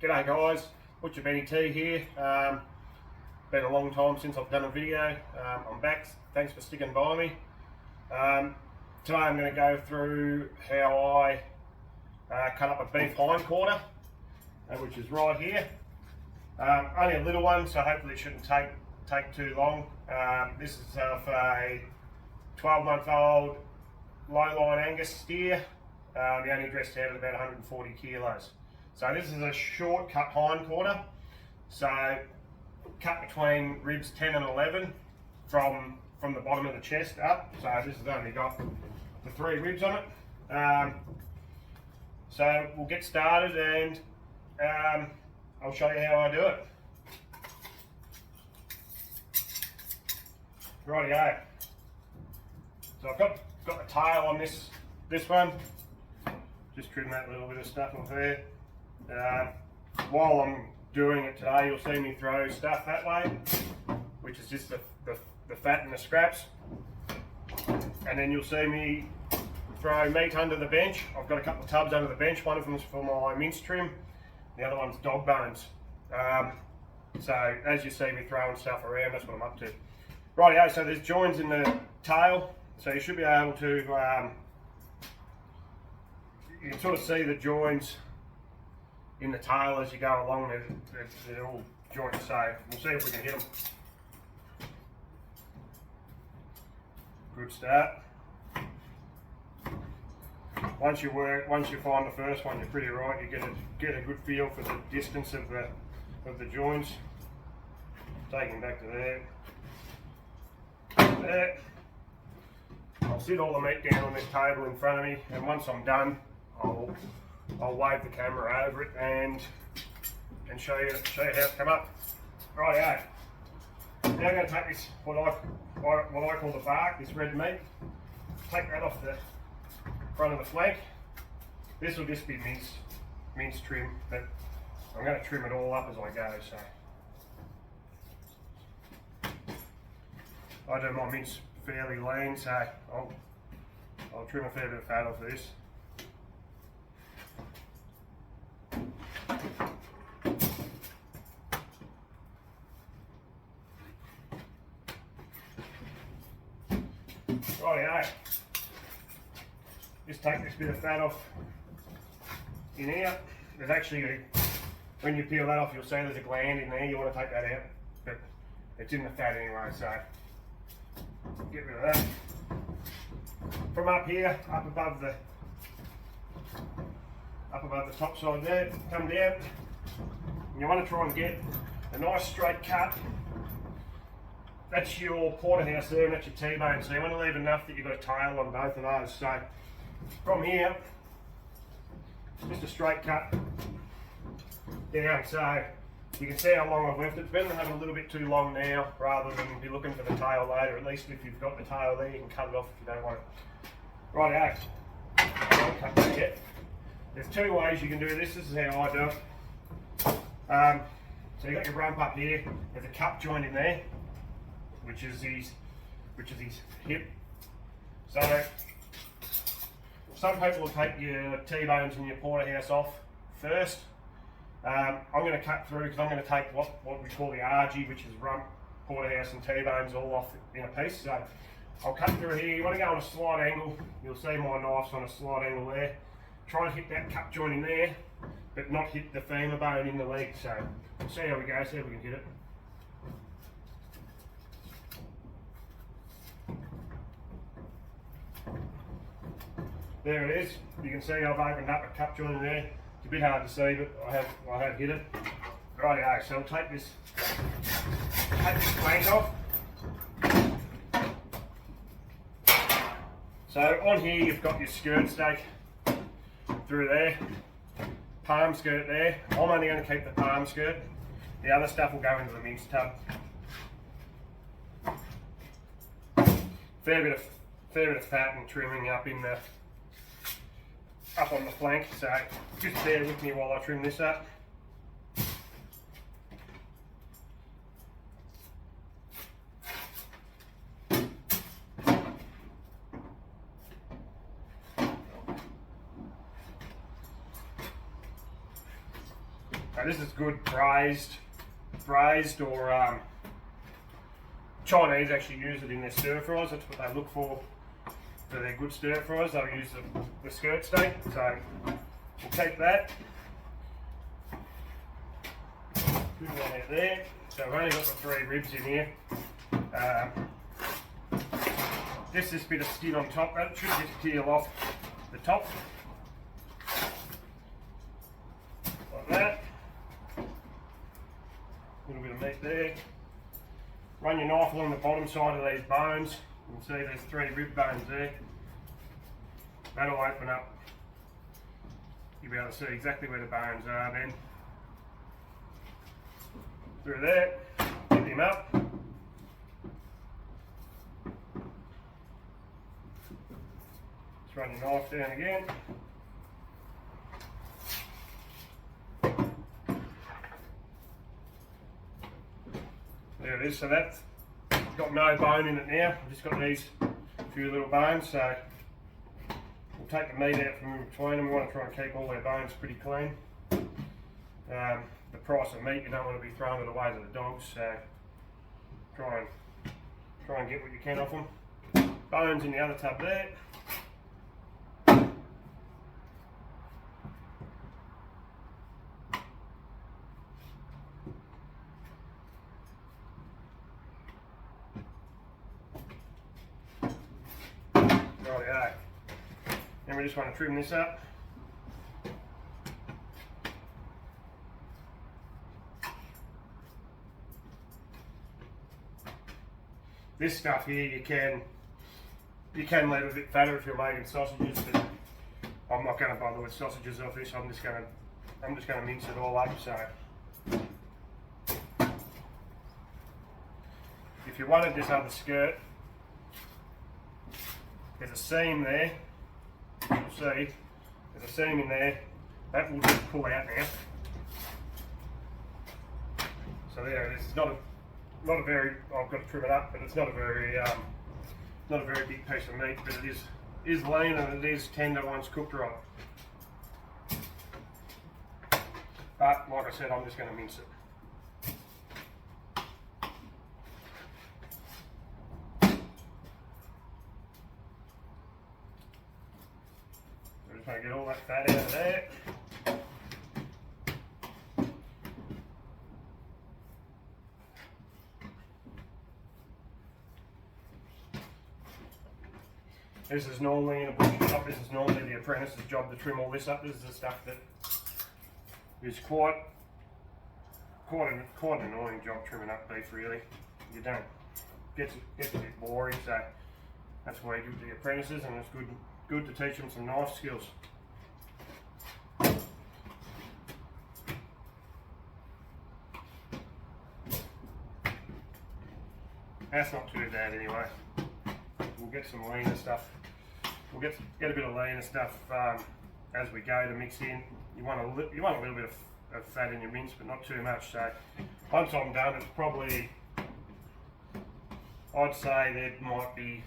G'day guys, Butcher Benny T here. Been a long time since I've done a video. I'm back, thanks for sticking by me. Today I'm going to go through how I cut up a beef hindquarter, which is right here. Only a little one, so hopefully it shouldn't take too long. This is of a 12-month-old low-line Angus steer. The only dressed out at about 140 kilos. So this is a short cut hindquarter. So cut between ribs 10 and 11 from the bottom of the chest up. So this has only got the 3 ribs on it. So we'll get started and I'll show you how I do it. Rightio. So I've got the tail on this one. Just trim that little bit of stuff off there. While I'm doing it today, you'll see me throw stuff that way, which is just the fat and the scraps. And then you'll see me throw meat under the bench. I've got a couple of tubs under the bench. One of them is for my mince trim. The other one's dog bones. So as you see me throwing stuff around, that's what I'm up to. Rightio, so there's joins in the tail. So you should be able to, you can sort of see the joins in the tail as you go along. They're all joints, so we'll see if we can hit them. Good start. Once you find the first one, you're pretty right. You get a good feel for the distance of the joints. Taking back to there. There. I'll sit all the meat down on this table in front of me, and once I'm done, I'll wave the camera over it and show you how it's come up. Rightio. Now I'm going to take this what I call the bark, this red meat. Take that off the front of the flank. This will just be mince trim, but I'm going to trim it all up as I go. So I do my mince fairly lean, so I'll trim a fair bit of fat off this. Rightio. Just take this bit of fat off in here. There's actually, when you peel that off, you'll see there's a gland in there. You want to take that out, but it's in the fat anyway, so get rid of that. From up here, up above the top side there, come down. And you want to try and get a nice straight cut. That's your porterhouse there, and that's your T-bone. So you want to leave enough that you've got a tail on both of those. So from here, just a straight cut down. So you can see how long I've left it. It's better to have it a little bit too long now rather than be looking for the tail later. At least if you've got the tail there, you can cut it off if you don't want it. Rightio. I won't cut that yet. There's 2 ways you can do this. This is how I do it. So you've got your rump up here. There's a cup joint in there, which is his hip. So some people will take your T-bones and your porterhouse off first. I'm going to cut through because I'm going to take what we call the RG, which is rump, porterhouse and T-bones all off in a piece. So I'll cut through here. You want to go on a slight angle. You'll see my knife's on a slight angle there. Try and hit that cup joint in there, but not hit the femur bone in the leg. So we'll see how we go, see if we can hit it. There it is. You can see I've opened up a cup joint in there. It's a bit hard to see, but I have hit it. Rightio, so I'll take this flank off. So on here you've got your skirt stake through there, palm skirt there. I'm only going to keep the palm skirt. The other stuff will go into the mince tub. Fair bit of fat and trimming up on the flank, so just bear with me while I trim this up. So this is good braised or Chinese actually use it in their stir fries. That's what they look for their good stir fries. They'll use the skirt steak. So we'll keep that. Put that out there. So I've only got the 3 ribs in here. Just this bit of skin on top, that should just peel off the top. Like that. A little bit of meat there. Run your knife along the bottom side of these bones. You can see there's 3 rib bones there. That'll open up. You'll be able to see exactly where the bones are then. Through there, pick him up. Just run your knife down again. There it is, so that's got no bone in it now. I've just got these few little bones, so we'll take the meat out from in between them. We want to try and keep all their bones pretty clean. The price of meat, you don't want to be throwing it away to the dogs, so try and get what you can off them. Bones in the other tub there. Rightio. Then we just want to trim this up. This stuff here you can leave a bit fatter if you're making sausages, but I'm not going to bother with sausages off this. I'm just going to mince it all up. So if you wanted this other skirt, there's a seam there. You'll see there's a seam in there. That will just pull out now. So there it is. It's not a very, I've got to trim it up, but it's not a very big piece of meat, but it is lean and it is tender once cooked right. But like I said, I'm just going to mince it. I'm just going to get all that fat out of there. This is normally in a butcher shop, this is normally the apprentice's job to trim all this up. This is the stuff that is quite an annoying job trimming up beef, really. You don't, gets a bit boring, so that's why you give the apprentices, and it's good to teach them some knife skills. That's not too bad anyway. We'll get some leaner stuff. We'll get a bit of leaner stuff as we go to mix in. You want a little bit of fat in your mince, but not too much. So once I'm done, it's probably, I'd say there might be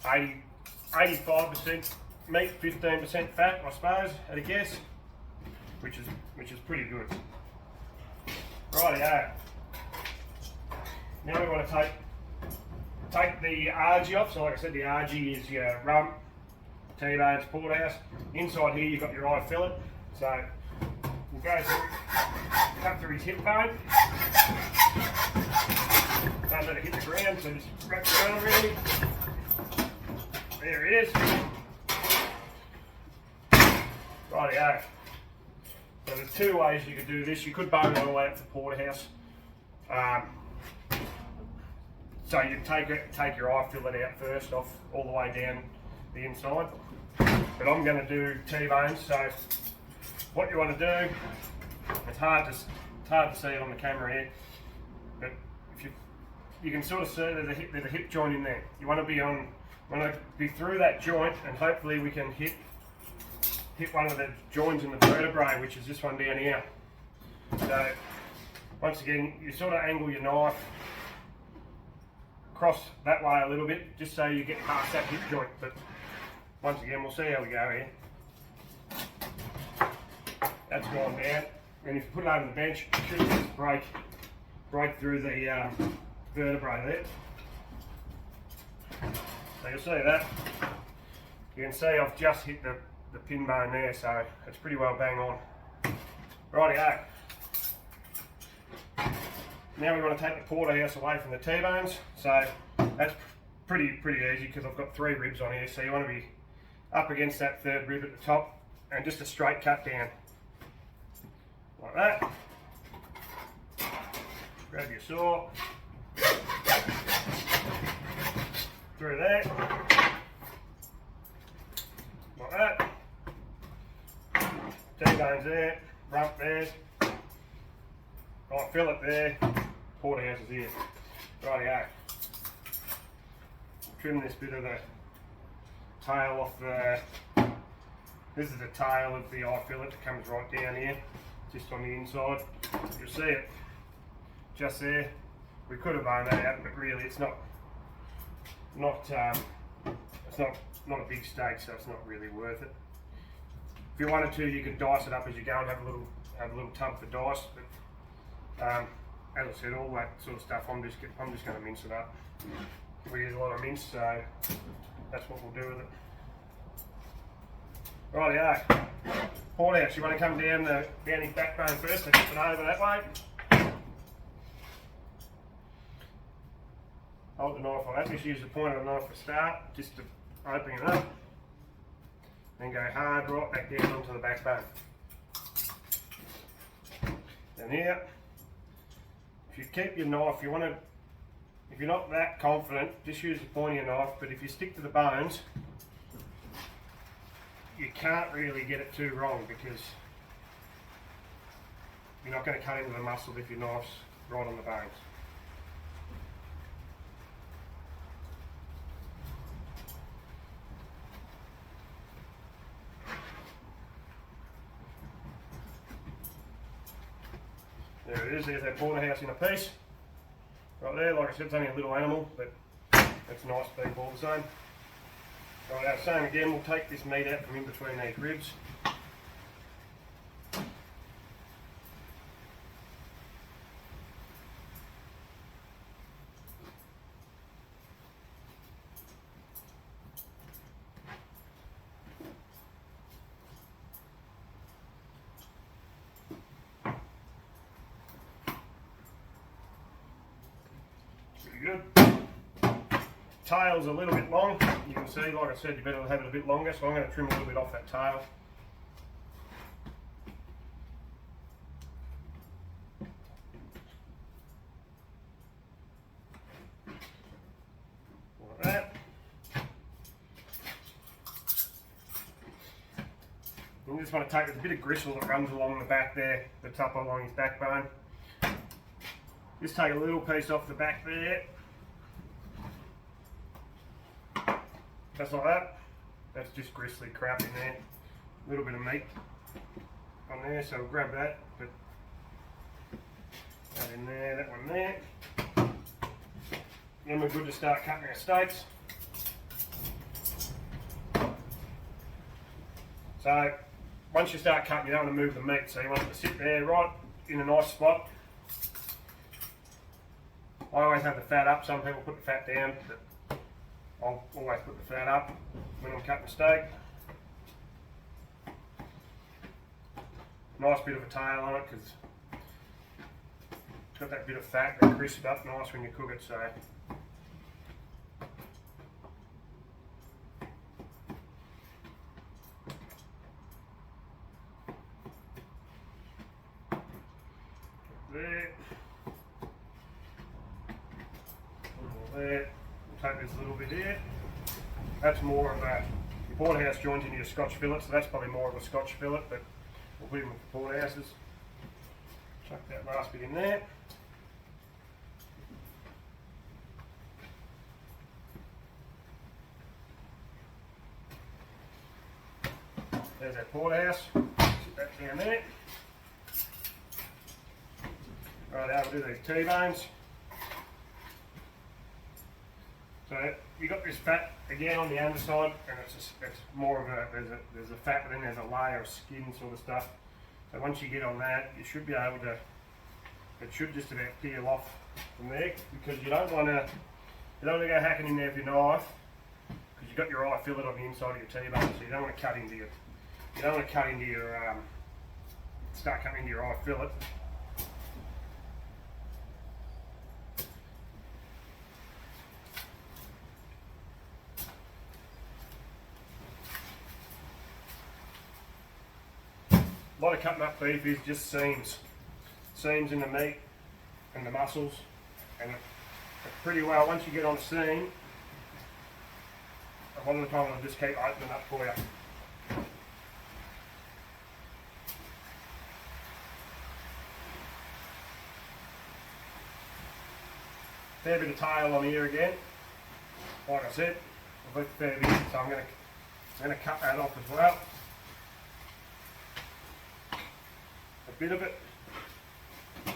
85% meat, 15% fat, I suppose, at a guess, which is pretty good. Rightio. Now we want to take the argy off. So like I said, the argy is your rump, T-bones, porterhouse. Inside here you've got your eye fillet. So we'll go through, cut through his hip bone. Don't let it hit the ground, so just wrap it around really. There it is. Rightio. So there's 2 ways you could do this. You could bone it all out for porterhouse. So you take your eye fillet out first, off all the way down the inside. But I'm going to do T-bones. So what you want to do, it's hard to see it on the camera here, but if you can sort of see there's a hip joint in there. You want to be through that joint, and hopefully we can hit one of the joints in the vertebrae, which is this one down here. So once again, you sort of angle your knife across that way a little bit, just so you get past that hip joint. But once again, we'll see how we go here. That's gone down. And if you put it over the bench, it should just break through the vertebrae there. So you'll see that. You can see I've just hit the pin bone there, so it's pretty well bang on. Rightio. Now we want to take the porterhouse away from the T-bones. So that's pretty easy because I've got 3 ribs on here. So you want to be up against that 3rd rib at the top and just a straight cut down. Like that. Grab your saw. Through there. Like that. T-bones there. Rump there. Right, fillet there. Porterhouse is here. Rightio. Trim this bit of the tail off the. This is the tail of the eye fillet that comes right down here, just on the inside. You'll see it just there. We could have boned that out, but really it's not a big steak, so it's not really worth it. If you wanted to, you could dice it up as you go and have a little tub for dice. But as I said, all that sort of stuff, I'm just going to mince it up. We use a lot of mince, so that's what we'll do with it. Rightio. Porterhouse, you want to come down his backbone first and flip it over that way. Hold the knife like that. Just use the point of the knife to start, just to open it up. Then go hard right back down onto the backbone. And here, if you keep your knife, if you're not that confident, just use the point of your knife. But if you stick to the bones, you can't really get it too wrong because you're not going to cut into the muscle if your knife's right on the bones. There it is, there's that porterhouse in a piece. Right there, like I said, it's only a little animal, but it's nice beef all the same. Right, same again, we'll take this meat out from in between these ribs. Pretty good. Tail's a little bit long. You can see, like I said, you better have it a bit longer, so I'm going to trim a little bit off that tail. Like that. You just want to take a bit of gristle that runs along the back there, the top along his backbone. Just take a little piece off the back there. Just like that. That's just gristly crap in there. A little bit of meat on there, so we'll grab that. But that in there, that one there. Then we're good to start cutting our steaks. So once you start cutting, you don't want to move the meat, so you want it to sit there right in a nice spot. I always have the fat up. Some people put the fat down, but I'll always put the fat up when I'm cutting steak. Nice bit of a tail on it because it's got that bit of fat that crisps up nice when you cook it. So there. There. We'll take this little bit here. That's more of a porterhouse joint into your Scotch fillet, so that's probably more of a Scotch fillet, but we'll put him with the porterhouses. Chuck that last bit in there. There's our porterhouse. Sit that down there. Right, now we'll do these T-bones. So you got this fat again on the underside, and it's more of a there's a fat, but then there's a layer of skin sort of stuff. So once you get on that, you should be able to, it should just about peel off from there, because you don't want to go hacking in there with your knife, because you've got your eye fillet on the inside of your T-bone, so you don't want to cut into your, start cutting into your eye fillet. A lot of cutting up beef is just seams in the meat and the muscles, and pretty well once you get on the seam, a lot of the time I'll just keep opening up for you. Fair bit of tail on here again. Like I said, I've left a fair bit, so I'm going to cut that off as well. A bit of it. I'm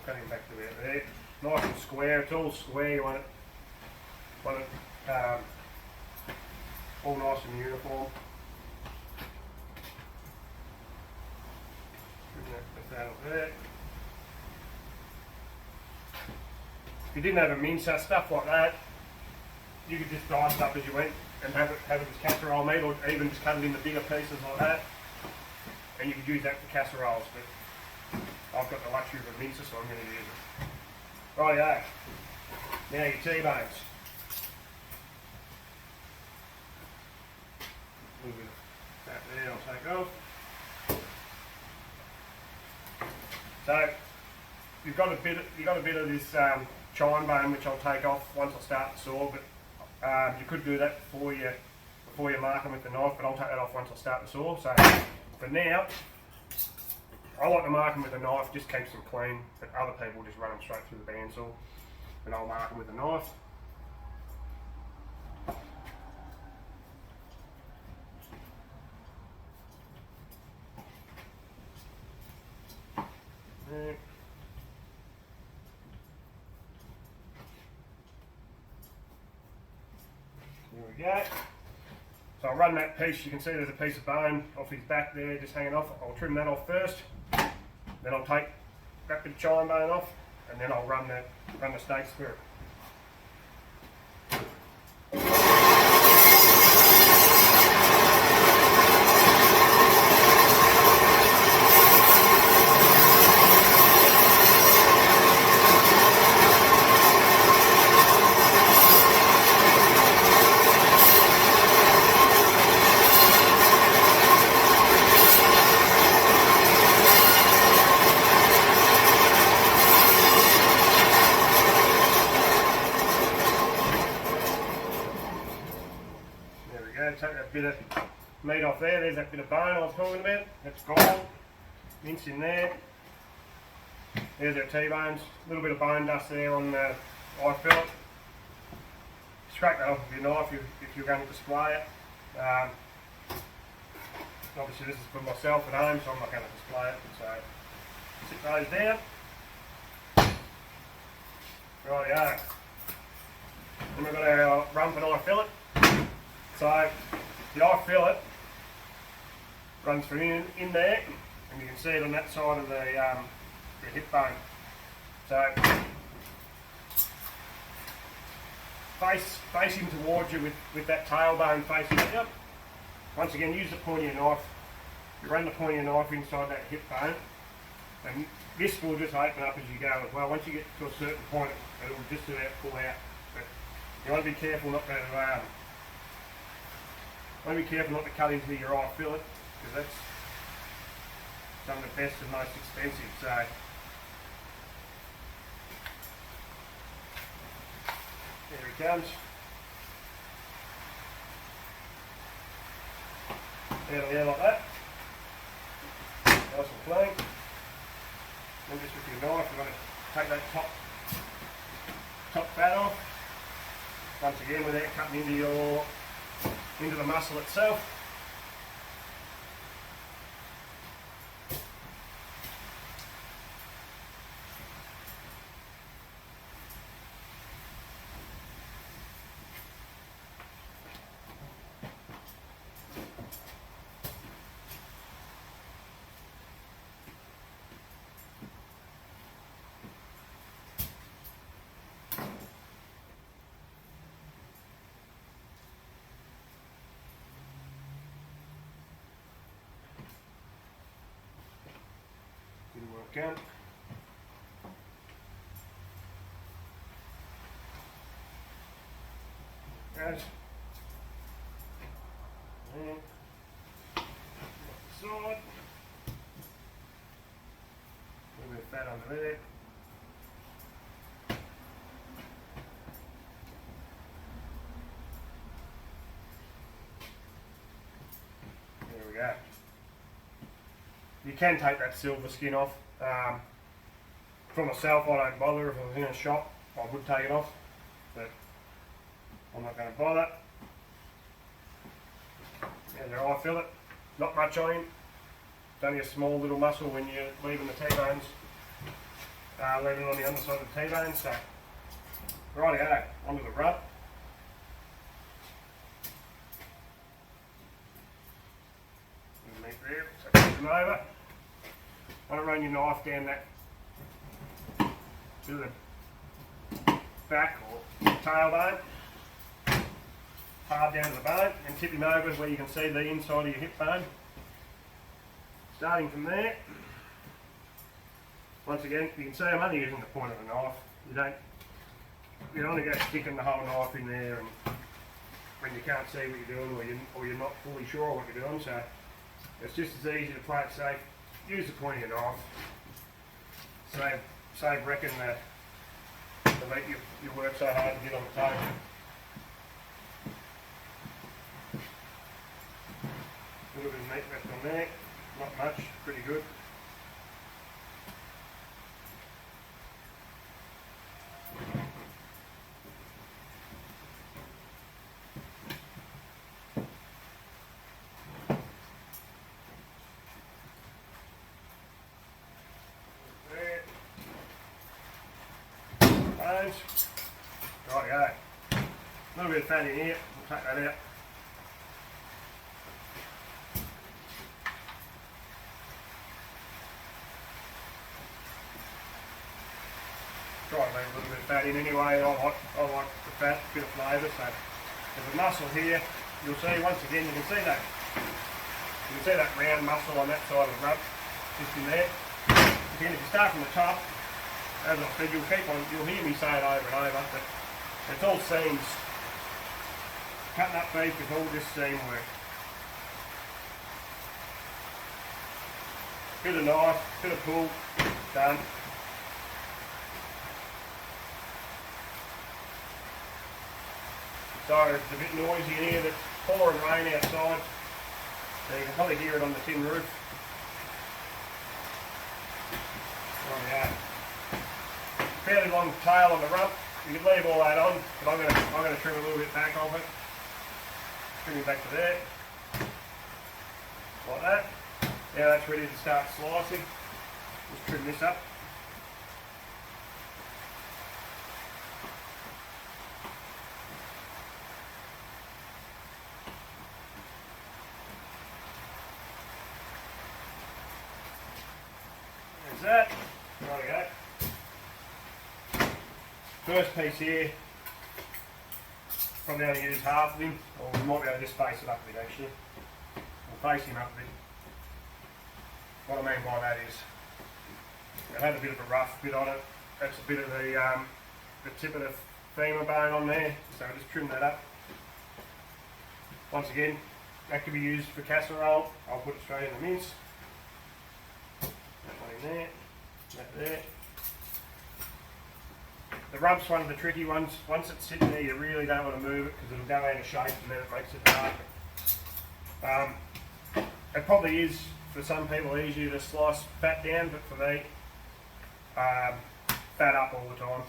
cutting back to about there. Nice and square. It's all square. You want it all nice and uniform. Put that up there. If you didn't have a mincer, stuff like that, you could just dice it up as you went and have it as casserole meat, or even just cut it into bigger pieces like that, and you could use that for casseroles. But I've got the luxury of a mincer, so I'm going to use it. Rightio. Now your T-bones. A little bit of that there I'll take off. So you've got a bit of this chine bone, which I'll take off once I start the saw, but you could do that before you mark them with the knife, but I'll take that off once I start the saw. So for now, I like to mark them with a knife, just keeps them clean, but other people just run them straight through the bandsaw, and I'll mark them with a knife. There. There we go. So I'll run that piece. You can see there's a piece of bone off his back there just hanging off. I'll trim that off first, then I'll take that bit of chine bone off, and then I'll run the steaks through it. Take that bit of meat off there. There's that bit of bone I was talking about. That's gone. Mince in there. There's our T-bones. A little bit of bone dust there on the eye fillet. Scrape that off with your knife if you're going to display it. Obviously this is for myself at home, so I'm not going to display it. So sit those down. Rightio. Then we've got our rump and eye fillet. So the eye fillet runs from in there, and you can see it on that side of the hip bone. So facing towards you with that tailbone facing at you. Once again, use the point of your knife. You run the point of your knife inside that hip bone, and this will just open up as you go as well. Once you get to a certain point, it will just about pull out. But you want to be careful not to cut into your eye fillet, because that's some of the best and most expensive. So there he comes. Out there like that. Nice and clean. Then just with your knife, you've got to take that top fat off. Once again, without cutting into the muscle itself. can. Guys. And side. A little bit of fat under there. There we go. You can take that silver skin off. For myself, I don't bother. If I was in a shop, I would take it off, but I'm not going to bother. There's our eye fillet. Not much on him. It's only a small little muscle when you're leaving the T-bones. Leaving it on the underside of the T-bone. So, righty-o, onto the rub. Meat there, so flip them over. Don't run your knife down that to the back or tailbone. Hard down to the bone and tip him over where you can see the inside of your hip bone. Starting from there. Once again, you can see I'm only using the point of the knife. You don't want to go sticking the whole knife in there and when you can't see what you're doing or you're not fully sure what you're doing. So it's just as easy to play it safe. Use the point of your knife. Save wrecking the meat you work so hard to get on the table. A little bit of meat left on there, not much, pretty good. There. Bones. Rightio. A little bit of fat in here, we'll take that out. Try and leave a little bit of fat in anyway. I like the fat, a bit of flavour. So there's a muscle here. You'll see once again. You can see that round muscle on that side of the rub, just in there. Again, if you start from the top, as I said, you'll hear me say it over and over. But it's all seams. Cutting up beef is all just seam work. Bit of knife, bit of pull, done. So it's a bit noisy in here, that's pouring rain outside. So you can probably hear it on the tin roof. There we go. Fairly long tail on the rump. You can leave all that on, but I'm gonna trim a little bit back of it. Trim it back to there. Like that. Now that's ready to start slicing. Just trim this up. That. Rightio. First piece here, probably only use half of him, or we might be able to just face it up a bit actually. We'll face him up a bit. What I mean by that is, it had a bit of a rough bit on it. That's a bit of the tip of the femur bone on there, so just trim that up. Once again, that could be used for casserole. I'll put it straight in the mince. There, that there. The rub's one of the tricky ones. Once it's sitting there, you really don't want to move it because it'll go out of shape and then it makes it hard. It probably is for some people easier to slice fat down, but for me, fat up all the time.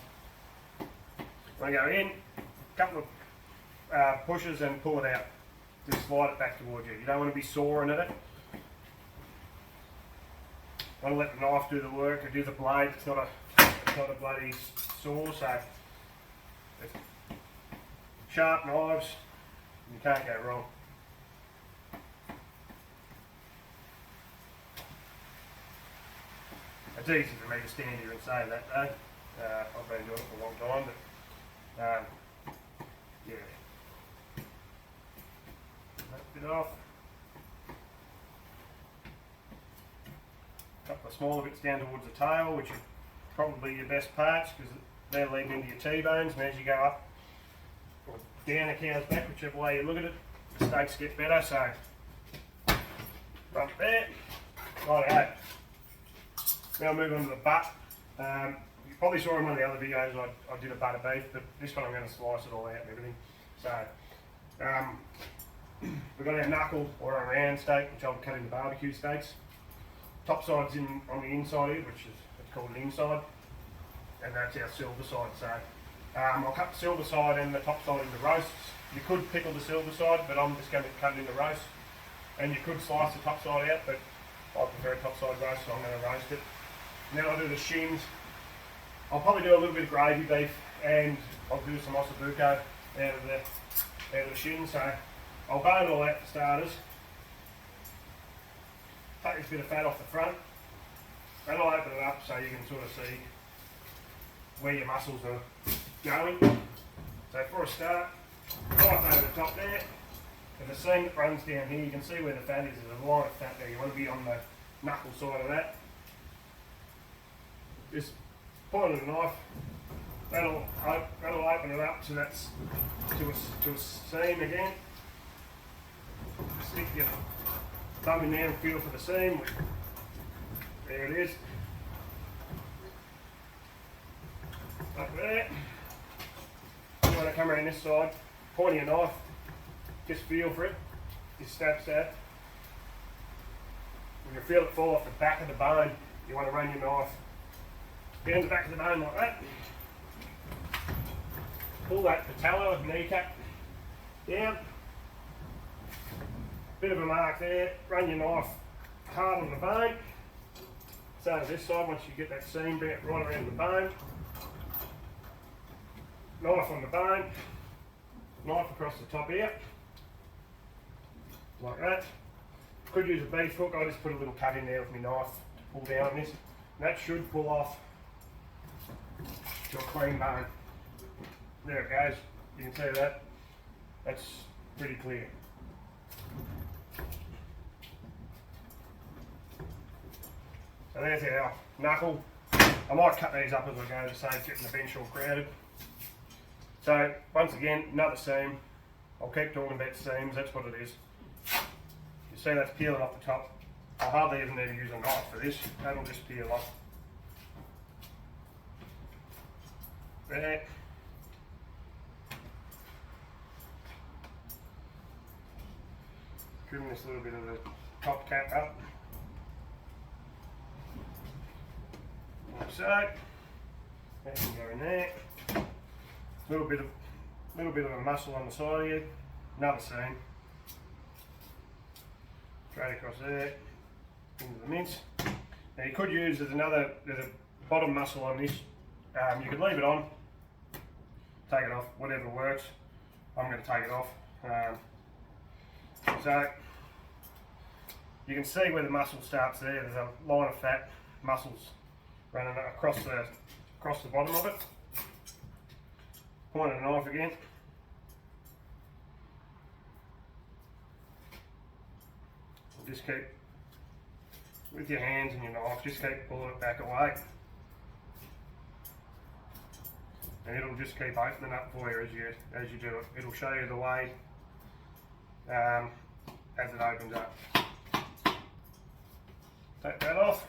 When I go in, a couple of pushes and pull it out. Just slide it back towards you. You don't want to be sawing at it. I want to let the knife do the work or do the blade. It's not a bloody saw, so it's sharp knives, you can't go wrong. It's easy for me to stand here and say that though. I've been doing it for a long time, but yeah. That bit off. Couple the smaller bits down towards the tail, which are probably your best parts because they're leading into your T-bones, and as you go up or down a cow's back, whichever way you look at it, the steaks get better. So right there, righto. Now I'll move on to the butt. You probably saw in one of the other videos I did a butter beef, but this one I'm going to slice it all out and everything. So we've got our knuckle or a round steak, which I'll cut into barbecue steaks. Top side's on the inside here, which is called an inside, and that's our silver side. So I'll cut the silver side and the top side into roasts. You could pickle the silver side, but I'm just going to cut it into roast. And you could slice the top side out, but I prefer top side roast, so I'm going to roast it. And then I'll do the shins. I'll probably do a little bit of gravy beef, and I'll do some ossobuco out of the shins. So I'll bone all that for starters. Take this bit of fat off the front, and I'll open it up so you can sort of see where your muscles are going. So for a start, right over the top there, and the seam that runs down here, you can see where the fat is. There's a line of fat there. You want to be on the knuckle side of that. Just point of the knife, that'll open it up so that's to a seam again. Stick your thumb in there and feel for the seam. There it is. Up there. You want to come around this side, point your knife, just feel for it, just stab. When you feel it fall off the back of the bone, you want to run your knife down the back of the bone like that. Pull that patella, kneecap down. Bit of a mark there, run your knife hard on the bone. Same as this side, once you get that seam bent right around the bone. Knife on the bone, knife across the top here, like that. Could use a beef hook, I just put a little cut in there with my knife to pull down on this. And that should pull off to a clean bone. There it goes, you can see that. That's pretty clear. So there's our knuckle. I might cut these up as I go to save getting the bench all crowded. So once again, another seam. I'll keep talking about seams, that's what it is. You see that's peeling off the top. I'll hardly even need to use a knife for this, that'll just peel off. There. Trim this little bit of the top cap up. Like so. That can go in there. Little bit of a muscle on the side here. Another seam. Straight across there into the mince. Now you could use there's a bottom muscle on this. You could leave it on, take it off, whatever works. I'm going to take it off. So you can see where the muscle starts there. There's a line of fat muscles running across the bottom of it. Point of the knife again. Just keep, with your hands and your knife, just keep pulling it back away. And it'll just keep opening up for you as you do it. It'll show you the way as it opens up. Take that off.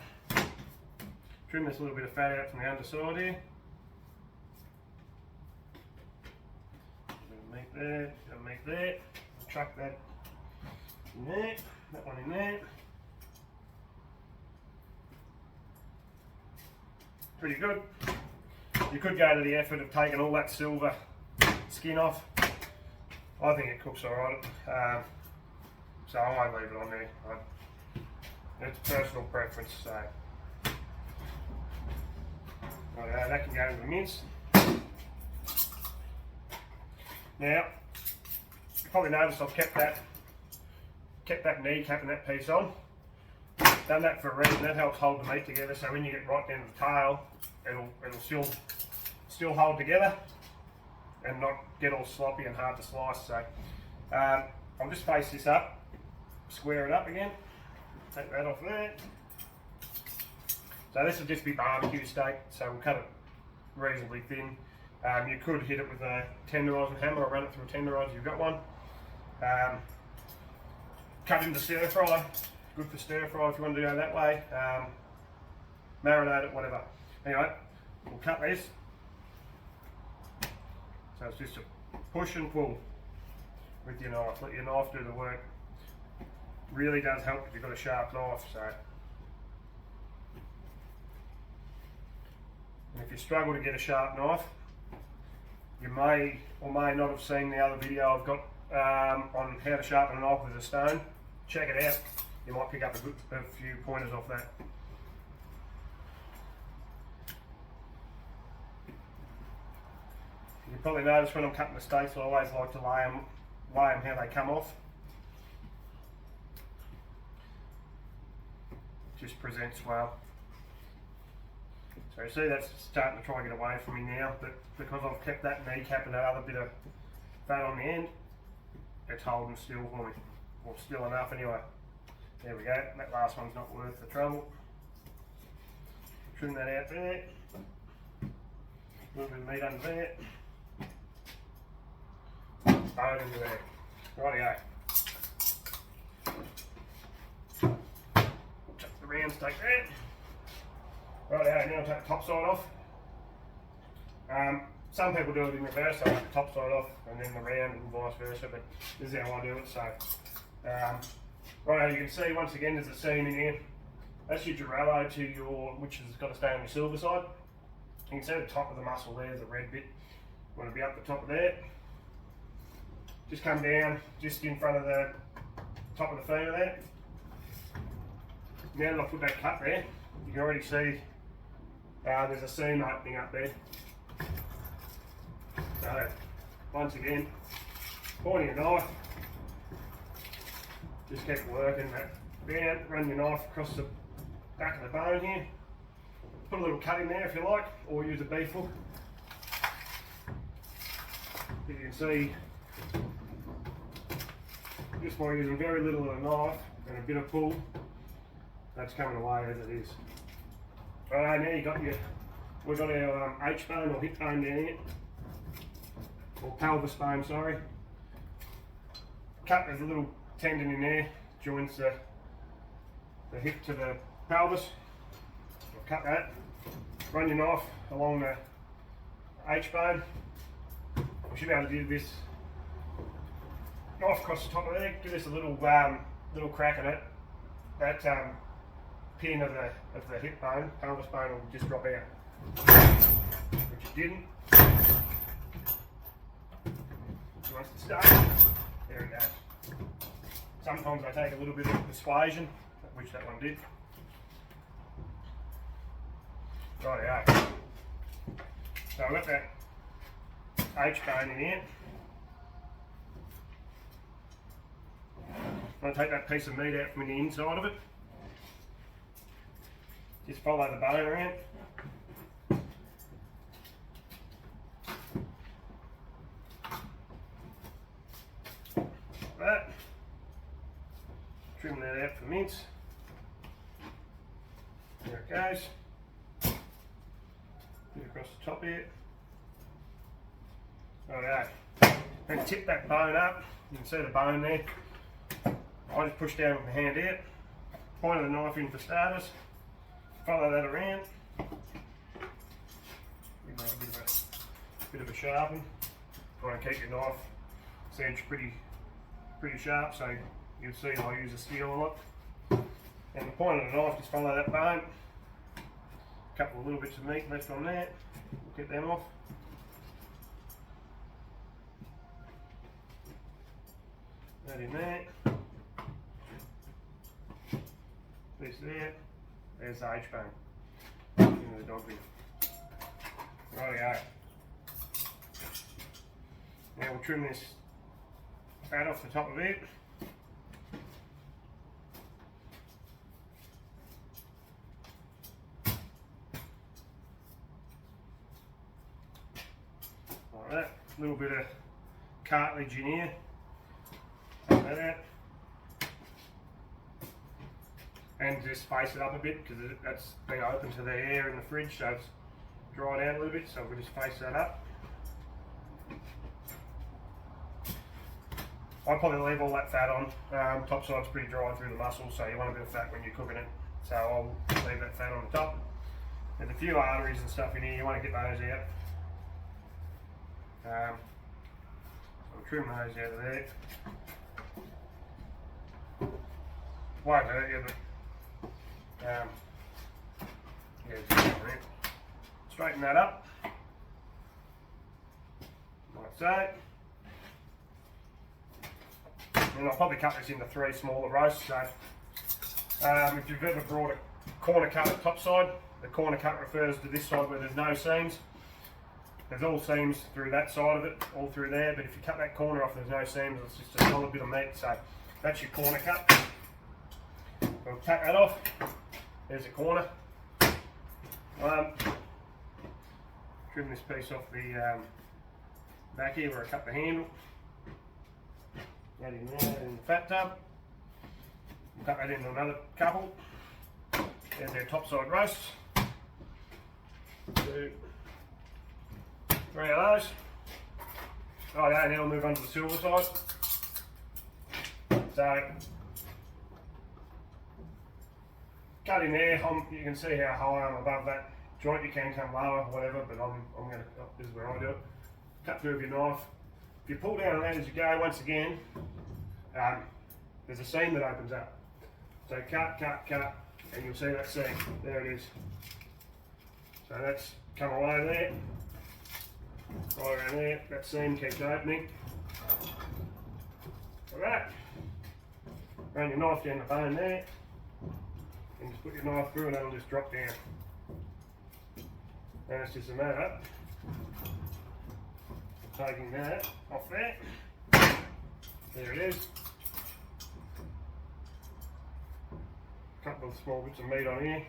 Trim this little bit of fat out from the underside here. Meat there, got meat there. Chuck that in there, that one in there. Pretty good. You could go to the effort of taking all that silver skin off. I think it cooks alright. So I won't leave it on there. It's personal preference. So that can go into the mince. Now, you probably noticed I've kept that kneecap and that piece on. Done that for a reason. That helps hold the meat together. So when you get right down to the tail, it'll still hold together and not get all sloppy and hard to slice. So I'll just face this up, square it up again. Take that off there. So this will just be barbecue steak, so we'll cut it reasonably thin. You could hit it with a tenderising hammer or run it through a tenderiser if you've got one. Cut into stir fry, good for stir fry if you want to go that way. Marinate it, whatever. Anyway, we'll cut this. So it's just a push and pull with your knife. Let your knife do the work. Really does help if you've got a sharp knife. So, and if you struggle to get a sharp knife, you may or may not have seen the other video I've got on how to sharpen a knife with a stone. Check it out. You might pick up a few pointers off that. You probably notice when I'm cutting the steaks, I always like to lay them how they come off. Just presents well. So you see that's starting to try and get away from me now, but because I've kept that kneecap and that other bit of fat on the end, it's holding still for me, or still enough anyway. There we go, that last one's not worth the trouble. Trim that out there, a little bit of meat under there, bone into there. Rightio. Chuck the round steak there. Rightio, now take the top side off. Some people do it in reverse, so I take the top side off and then the round and vice versa, but this is how I do it. So, right, you can see once again there's a seam in here. That's your Durello to your, which has got to stay on your silver side. You can see the top of the muscle there, the red bit. You want to be up the top of there. Just come down, just in front of the top of the femur there. Now that I put that cut there, you can already see there's a seam opening up there. So, once again, pointing your knife, just keep working that down, run your knife across the back of the bone here. Put a little cut in there if you like, or use a beef hook. You can see, just by using very little of the knife and a bit of pull, that's coming away as it is. Alright, now we've got our H-bone or hip bone down here. Or pelvis bone, sorry. Cut, there's a little tendon in there, joins the hip to the pelvis. I'll cut that. Run your knife along the H-bone. We should be able to do this knife across the top of there. Give this a little crack at it. That pin of the hip bone, pelvis bone, will just drop out, which it didn't. Wants to start. There it goes. Sometimes I take a little bit of persuasion, which that one did. Rightio. So I've got that H-bone in here. I'm going to take that piece of meat out from the inside of it. Just follow the bone around. That. Trim that out for mince. There it goes. Put it across the top here. Righto. Then tip that bone up. You can see the bone there. I just push down with my hand out. Point of the knife in for starters. Follow that around. Give that a bit of a sharpen. Try and keep your knife edge pretty sharp, so you'll see I use a steel a lot. And the point of the knife, just follow that bone. A couple of little bits of meat left on there. We'll get them off. That in there. This there. There's the H-bone. Into the dog bin. Rightio. Now we'll trim this fat off the top of it. Like that. A little bit of cartilage in here. Take that out. and just space it up a bit because that's been open to the air in the fridge, so it's dried out a little bit, so we just face that up. I'd probably leave all that fat on. Top side's pretty dry through the muscles, so you want a bit of fat when you're cooking it. So I'll leave that fat on the top. There's a few arteries and stuff in here, you want to get those out. I'll trim those out of there. Won't hurt you, but yeah, just straighten that up, like so. And I'll probably cut this into 3 smaller roasts. So if you've ever brought a corner cut at top side, the corner cut refers to this side where there's no seams. There's all seams through that side of it, all through there, but if you cut that corner off, there's no seams, it's just a solid bit of meat. So that's your corner cut. We'll cut that off. There's a corner. Trim this piece off the back here where I cut the handle. That in there, in the fat tub. We'll cut that into another couple. There's their top side roasts. 2, 3 of those. Righto, now we'll move on to the silver side. So, cut in there. You can see how high I'm above that joint. You can come lower, whatever, but this is where I do it. Cut through with your knife. If you pull down on that as you go, once again, there's a seam that opens up. So cut, and you'll see that seam. There it is. So that's come away there. Right around there, that seam keeps opening. Alright. Run your knife down the bone there. And just put your knife through and it'll just drop down. And it's just a matter of taking that off there. There it is. Couple of small bits of meat on here.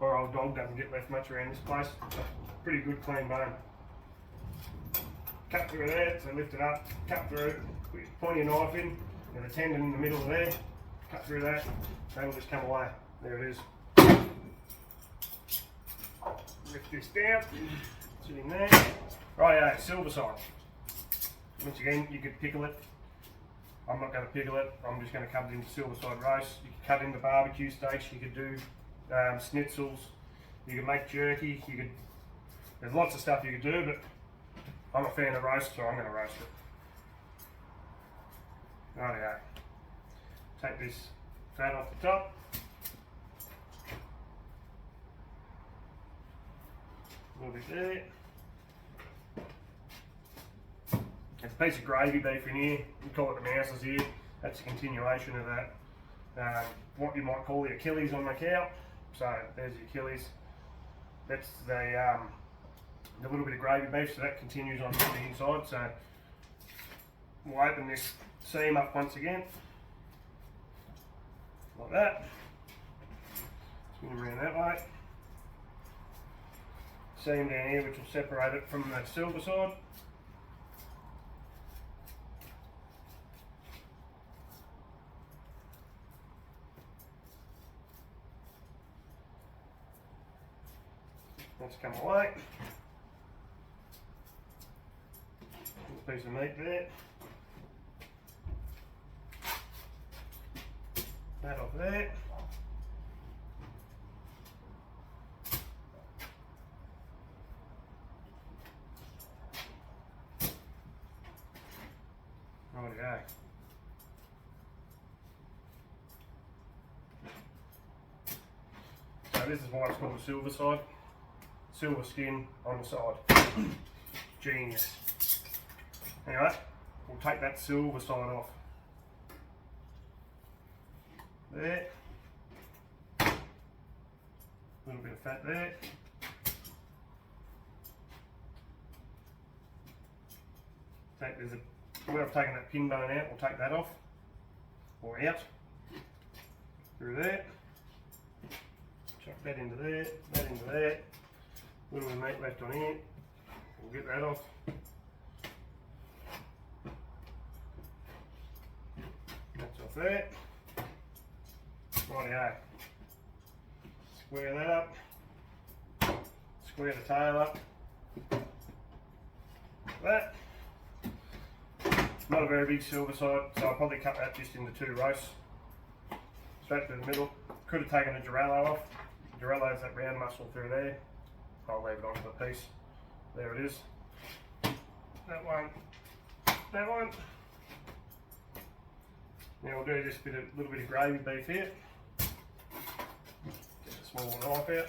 Our old dog doesn't get left much around this place. Pretty good clean bone. Cut through there, so lift it up, cut through, put your pointy knife in, and a tendon in the middle of there, cut through that, that'll just come away. There it is. Lift this down, sit in there. Righto, silver side. Once again, you could pickle it. I'm not going to pickle it, I'm just going to cut it into silver side roast. You could cut into barbecue steaks, you could do schnitzels, you could make jerky, there's lots of stuff you could do, but I'm a fan of roast, so I'm going to roast it. Rightio. Take this fat off the top. A little bit there. There's a piece of gravy beef in here. We call it the mouses here. That's a continuation of that. What you might call the Achilles on the cow. So there's the Achilles. That's the little bit of gravy beef, so that continues on the inside. So we'll open this seam up once again, like that. Spin them around that way. Seam down here, which will separate it from the silver side. Let's come away. A piece of meat there. That off there. Rightio. So this is why it's called the silver side. Silver skin on the side. Genius. Anyway, we'll take that silver side off. There. A little bit of fat there. Where I've taken that pin bone out, we'll take that off. Or out. Through there. Chuck that into there, that into there. little bit of meat left on here. We'll get that off. That's off there. Rightio. Square that up. Square the tail up. That. Not a very big silver side, so I'll probably cut that just into 2 roasts. Straight through the middle. Could have taken the Girello off. Girello has that round muscle through there. I'll leave it onto the piece. There it is. That one. That one. Now we'll do just a little bit of gravy beef here. Get a small knife out.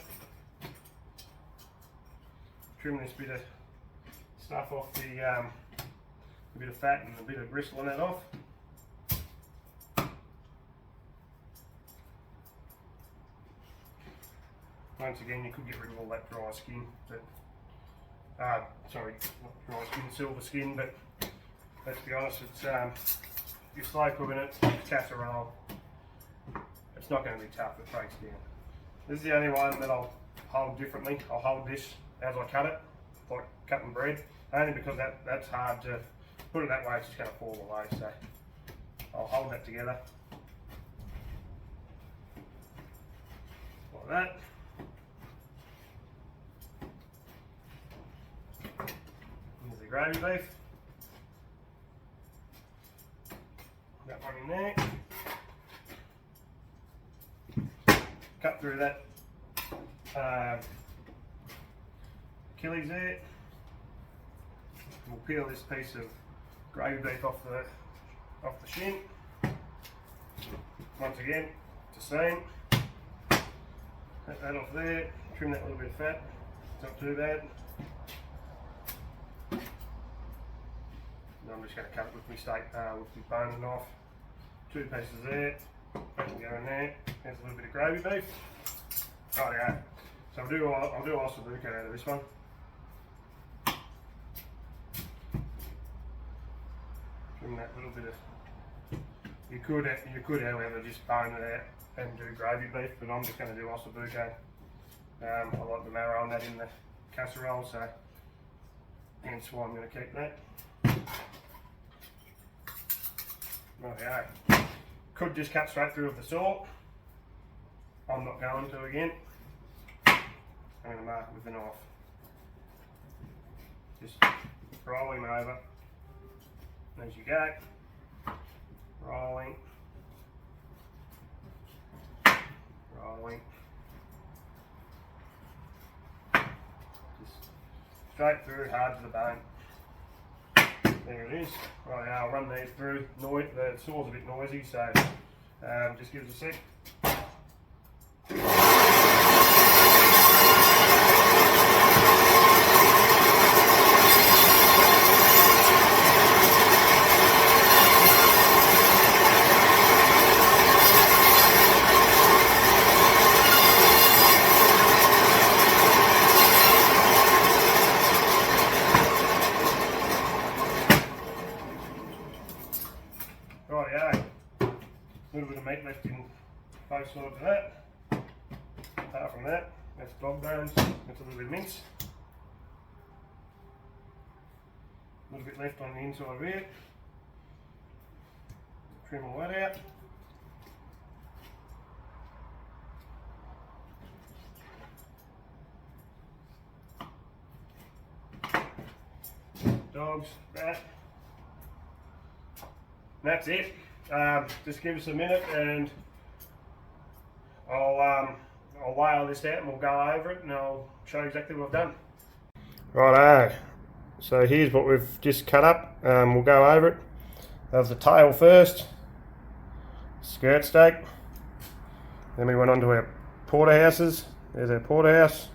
Trim this bit of stuff off the a bit of fat and a bit of gristle on that off. Once again, you could get rid of all that dry skin, but sorry, not dry skin, silver skin, but let's be honest, it's you're slow cooking it, casserole, it's not going to be tough, it breaks down. This is the only one that I'll hold differently. I'll hold this as I cut it, like cutting bread, only because that's hard to put it that way, it's just going to fall away, so I'll hold that together like that. Here's the gravy beef. That one in there. Cut through that Achilles there. We'll peel this piece of gravy beef off the shin. Once again, it's the same. Cut that off there. Trim that little bit of fat. It's not too bad. And I'm just going to cut it with my steak, with my bone and knife. 2 pieces there. That can go in there. There's a little bit of gravy beef. Rightio. So I'll do ossobuco out of this one. Trim that little bit of. You could however just bone it out and do gravy beef, but I'm just going to do ossobuco. I like the marrow on that in the casserole, so hence why I'm going to keep that. Rightio. Could just cut straight through with the saw. I'm not going to again. I'm going to mark it with a knife. Just roll him over. As you go. Rolling. Rolling. Just straight through, hard to the bone. There it is. Right, I'll run these through. The saw's a bit noisy, so just give us a sec. Rightio, a little bit of meat left in both sides of that. Apart from that, that's dog bones, that's a little bit of mince. A little bit left on the inside of it. Trim all that out. Dogs, that. That's it. Just give us a minute and I'll weigh all this out and we'll go over it and I'll show you exactly what I've done. Righto, so here's what we've just cut up. We'll go over it. There's the tail first, skirt steak. Then we went on to our porterhouses. There's our porterhouse,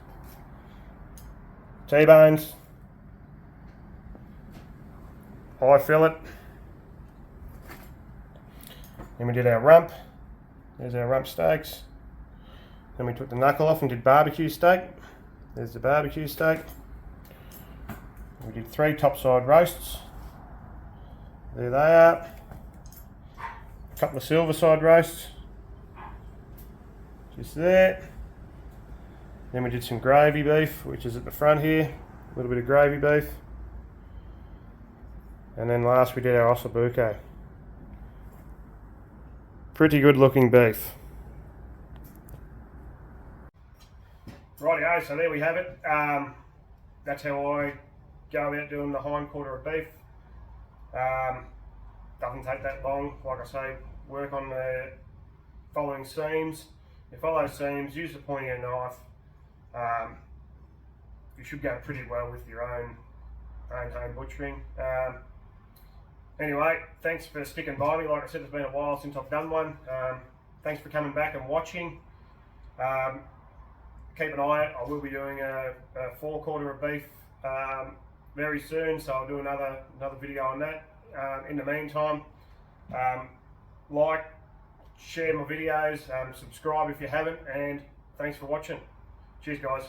T-bones, eye fillet. Then we did our rump. There's our rump steaks. Then we took the knuckle off and did barbecue steak. There's the barbecue steak. We did 3 topside roasts. There they are. A couple of silver side roasts. Just there. Then we did some gravy beef, which is at the front here. A little bit of gravy beef. And then last we did our ossobuco. Pretty good looking beef. Rightio, so there we have it. That's how I go about doing the hindquarter of beef. Doesn't take that long. Like I say, work on the following seams. You follow seams, use the pointy of your knife. You should go pretty well with your own home butchering. Anyway, thanks for sticking by me. Like I said, it's been a while since I've done one. Thanks for coming back and watching. Keep an eye out. I will be doing a forequarter of beef very soon, so I'll do another video on that. In the meantime, like, share my videos, subscribe if you haven't, and thanks for watching. Cheers, guys.